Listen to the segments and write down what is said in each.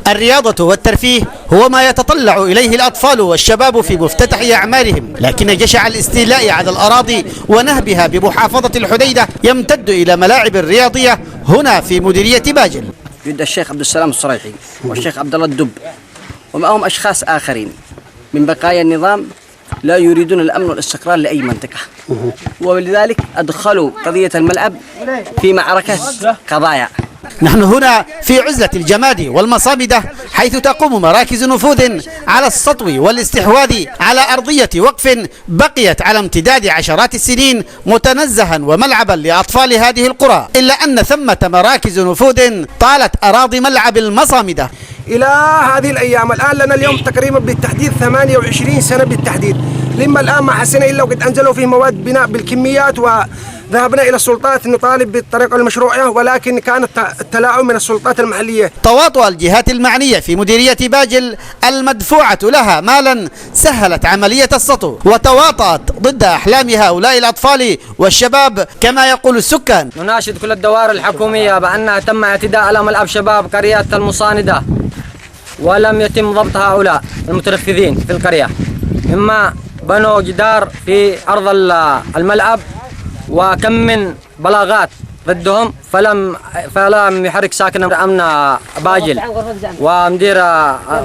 الرياضة والترفيه هو ما يتطلع إليه الأطفال والشباب في مفتتح أعمالهم، لكن جشع الاستيلاء على الأراضي ونهبها بمحافظة الحديدة يمتد إلى ملاعب الرياضية هنا في مديرية باجل. يد الشيخ عبد السلام الصريحي والشيخ عبد الله الدب ومعهم أشخاص آخرين من بقايا النظام لا يريدون الأمن والاستقرار لأي منطقة، ولذلك أدخلوا قضية الملعب في معركة قضايا. نحن هنا في عزلة الجماد والمصامدة، حيث تقوم مراكز نفوذ على السطو والاستحواذ على أرضية وقف بقيت على امتداد عشرات السنين متنزها وملعبا لأطفال هذه القرى، إلا أن ثمة مراكز نفوذ طالت أراضي ملعب المصامدة إلى هذه الأيام. الآن لنا اليوم تقريبا بالتحديد 28 سنة بالتحديد، لما الآن ما حسنا إلا وقد أنزلوا فيه مواد بناء بالكميات، وذهبنا إلى السلطات نطالب بالطريقة المشروعية، ولكن كان التلاعب من السلطات المحلية. تواطؤ الجهات المعنية في مديرية باجل المدفوعة لها مالا سهلت عملية السطو، وتواطأت ضد أحلام هؤلاء الأطفال والشباب كما يقول السكان. نناشد كل الدوائر الحكومية بأنها تم اعتداء على ملعب شباب قرية المصاندة، ولم يتم ضبط هؤلاء المتنفذين في القرية، إما بنوا جدار في أرض الملعب وكم من بلاغات ضدهم، فلم يحرك ساكن أمن باجل ومدير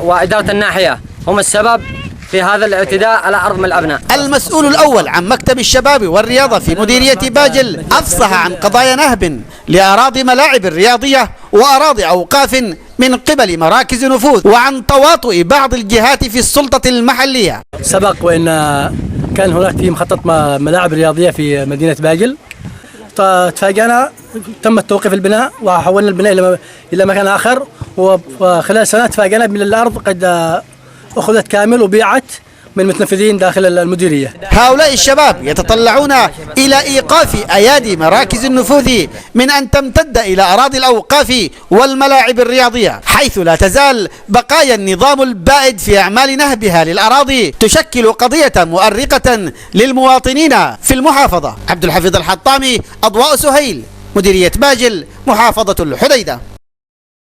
وإدارة الناحية هم السبب في هذا الاعتداء على أرض ملعبنا. المسؤول الأول عن مكتب الشباب والرياضة في مديرية باجل أفصح عن قضايا نهب لأراضي ملاعب الرياضية وأراضي أوقاف من قبل مراكز نفوذ، وعن تواطؤ بعض الجهات في السلطة المحلية. سبق وإن كان هناك في مخطط ملاعب رياضية في مدينة باجل، تفاجأنا تم توقيف البناء وحولنا البناء إلى مكان آخر، وخلال سنة تفاجأنا بأن الأرض قد أخذت كامل وبيعت من متنفذين داخل المديرية. هؤلاء الشباب يتطلعون إلى إيقاف أيادي مراكز النفوذ من أن تمتد إلى أراضي الأوقاف والملاعب الرياضية، حيث لا تزال بقايا النظام البائد في أعمال نهبها للأراضي تشكل قضية مؤرقة للمواطنين في المحافظة. عبد الحفيظ الحطامي، أضواء سهيل، مديرية باجل، محافظة الحديدة.